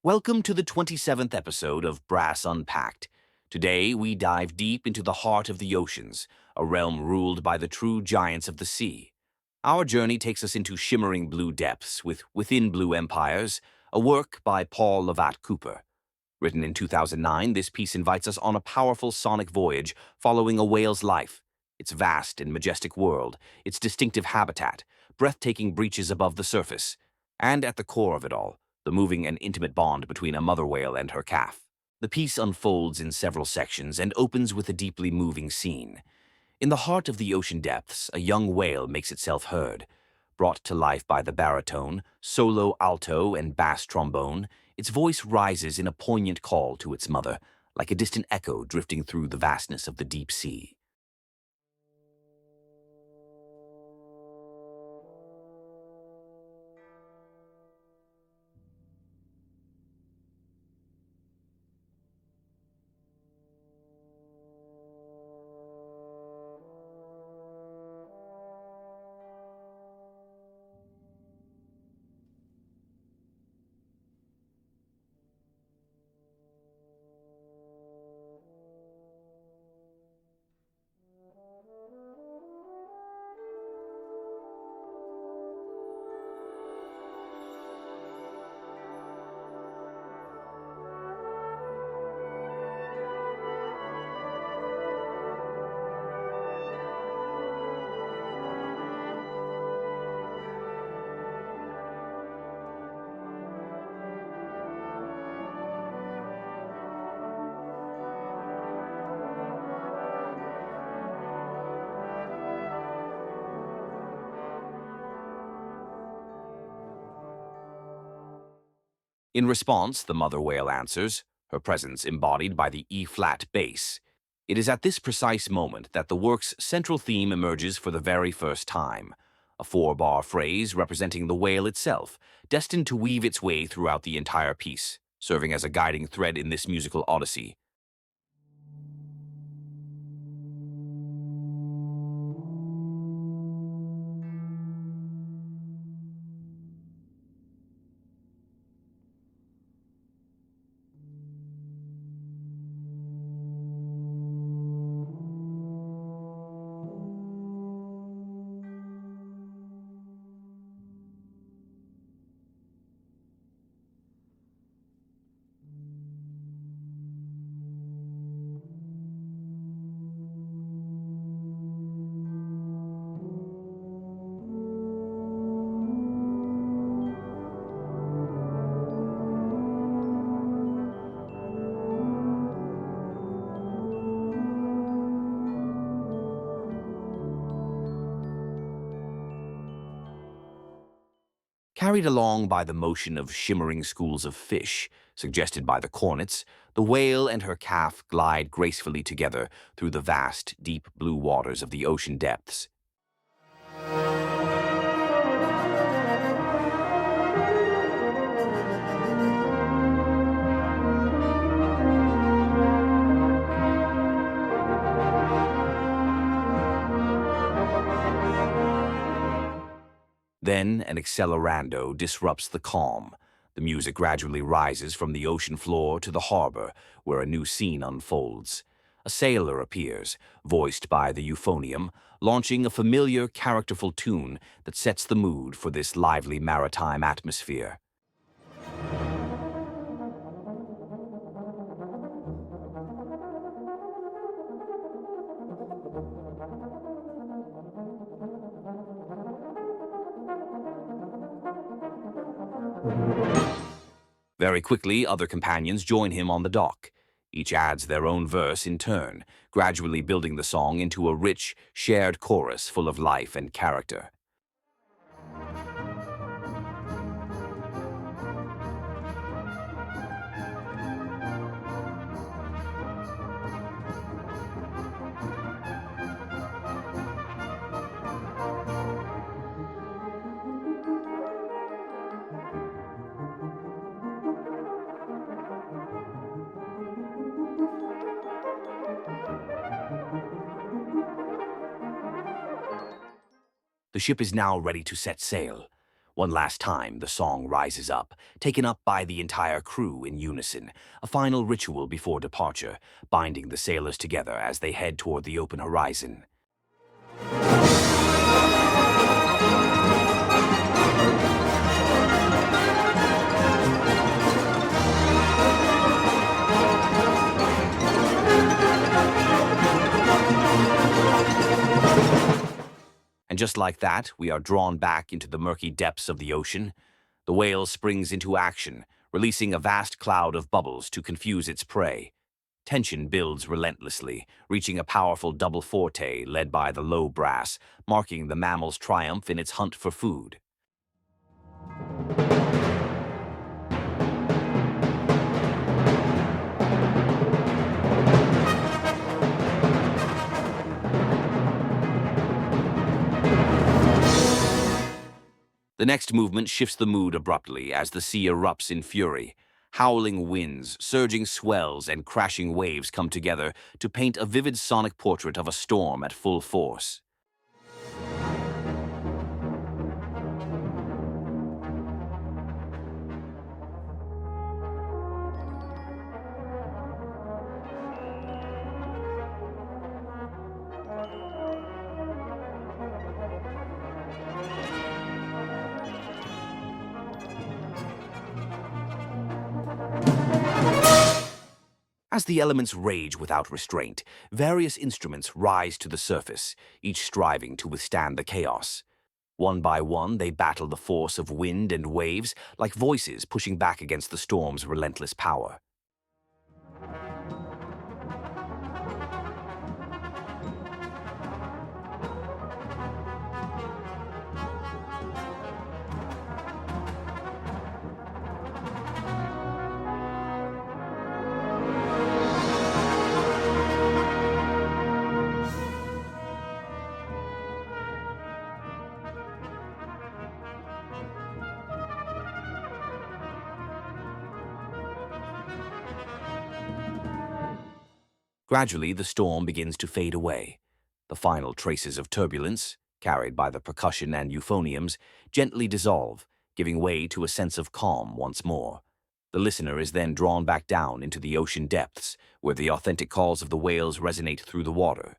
Welcome to the 27th episode of Brass Unpacked. Today, we dive deep into the heart of the oceans, a realm ruled by the true giants of the sea. Our journey takes us into shimmering blue depths with Within Blue Empires, a work by Paul-Lovatt Cooper. Written in 2009, this piece invites us on a powerful sonic voyage following a whale's life, its vast and majestic world, its distinctive habitat, breathtaking breaches above the surface, and at the core of it all, the moving and intimate bond between a mother whale and her calf. The piece unfolds in several sections and opens with a deeply moving scene. In the heart of the ocean depths, a young whale makes itself heard. Brought to life by the baritone, solo alto, and bass trombone, its voice rises in a poignant call to its mother, like a distant echo drifting through the vastness of the deep sea. In response, the mother whale answers, her presence embodied by the E-flat bass. It is at this precise moment that the work's central theme emerges for the very first time, a four-bar phrase representing the whale itself, destined to weave its way throughout the entire piece, serving as a guiding thread in this musical odyssey. Carried along by the motion of shimmering schools of fish, suggested by the cornets, the whale and her calf glide gracefully together through the vast, deep blue waters of the ocean depths. Then an accelerando disrupts the calm. The music gradually rises from the ocean floor to the harbor, where a new scene unfolds. A sailor appears, voiced by the euphonium, launching a familiar, characterful tune that sets the mood for this lively maritime atmosphere. Very quickly, other companions join him on the dock. Each adds their own verse in turn, gradually building the song into a rich, shared chorus full of life and character. The ship is now ready to set sail. One last time, the song rises up, taken up by the entire crew in unison, a final ritual before departure, binding the sailors together as they head toward the open horizon. And just like that, we are drawn back into the murky depths of the ocean. The whale springs into action, releasing a vast cloud of bubbles to confuse its prey. Tension builds relentlessly, reaching a powerful double forte led by the low brass, marking the mammal's triumph in its hunt for food. The next movement shifts the mood abruptly as the sea erupts in fury. Howling winds, surging swells, and crashing waves come together to paint a vivid sonic portrait of a storm at full force. As the elements rage without restraint, various instruments rise to the surface, each striving to withstand the chaos. One by one, they battle the force of wind and waves, like voices pushing back against the storm's relentless power. Gradually, the storm begins to fade away. The final traces of turbulence, carried by the percussion and euphoniums, gently dissolve, giving way to a sense of calm once more. The listener is then drawn back down into the ocean depths, where the authentic calls of the whales resonate through the water.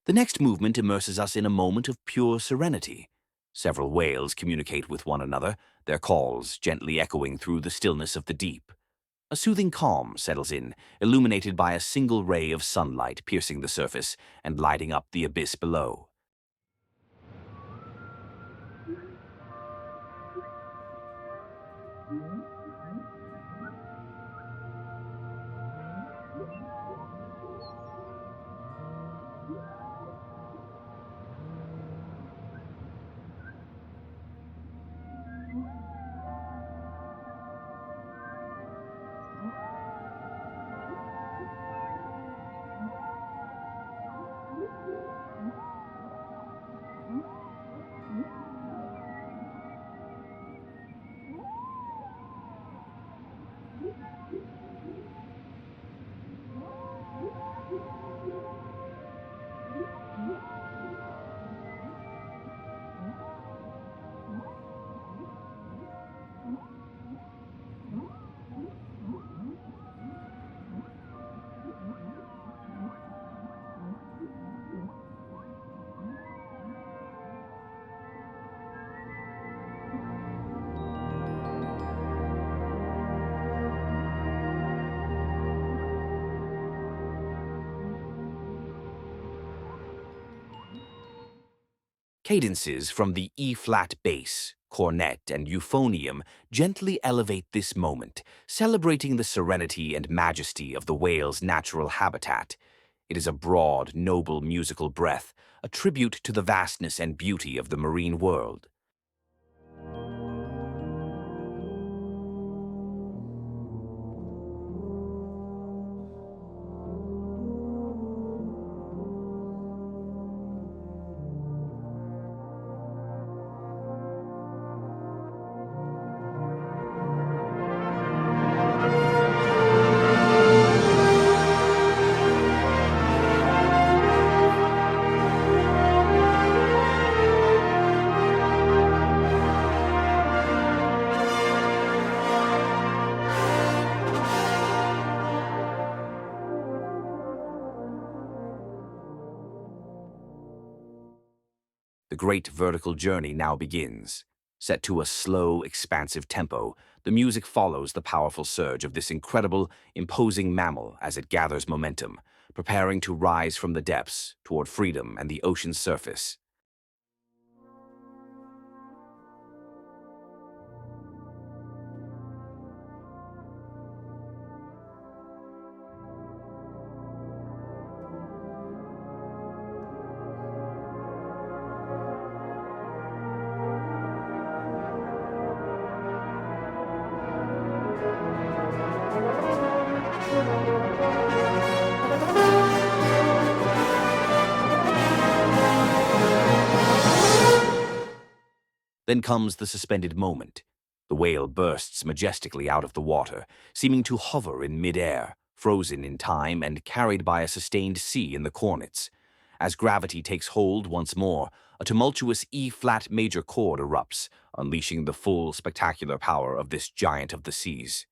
The next movement immerses us in a moment of pure serenity. Several whales communicate with one another, their calls gently echoing through the stillness of the deep. A soothing calm settles in, illuminated by a single ray of sunlight piercing the surface and lighting up the abyss below. Cadences from the E-flat bass, cornet, and euphonium gently elevate this moment, celebrating the serenity and majesty of the whale's natural habitat. It is a broad, noble musical breath, a tribute to the vastness and beauty of the marine world. great vertical journey now begins. Set to a slow, expansive tempo, the music follows the powerful surge of this incredible, imposing mammal as it gathers momentum, preparing to rise from the depths toward freedom and the ocean's surface. Then comes the suspended moment. The whale bursts majestically out of the water, seeming to hover in midair, frozen in time and carried by a sustained sea in the cornets. As gravity takes hold once more, a tumultuous E-flat major chord erupts, unleashing the full, spectacular power of this giant of the seas.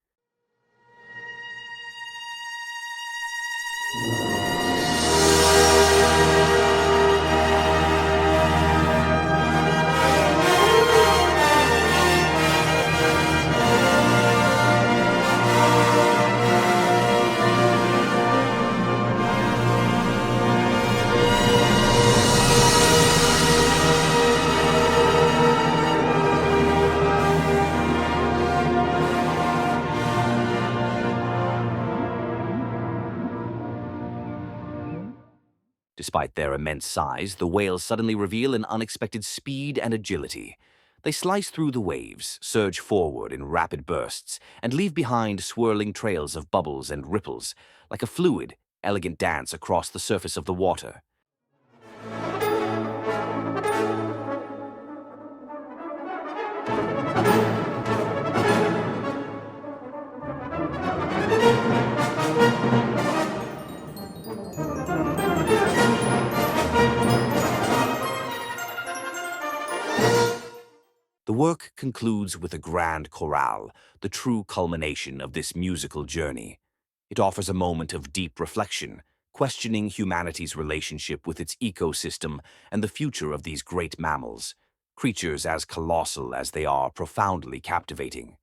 Despite their immense size, the whales suddenly reveal an unexpected speed and agility. They slice through the waves, surge forward in rapid bursts, and leave behind swirling trails of bubbles and ripples, like a fluid, elegant dance across the surface of the water. The work concludes with a grand chorale, the true culmination of this musical journey. It offers a moment of deep reflection, questioning humanity's relationship with its ecosystem and the future of these great mammals, creatures as colossal as they are profoundly captivating.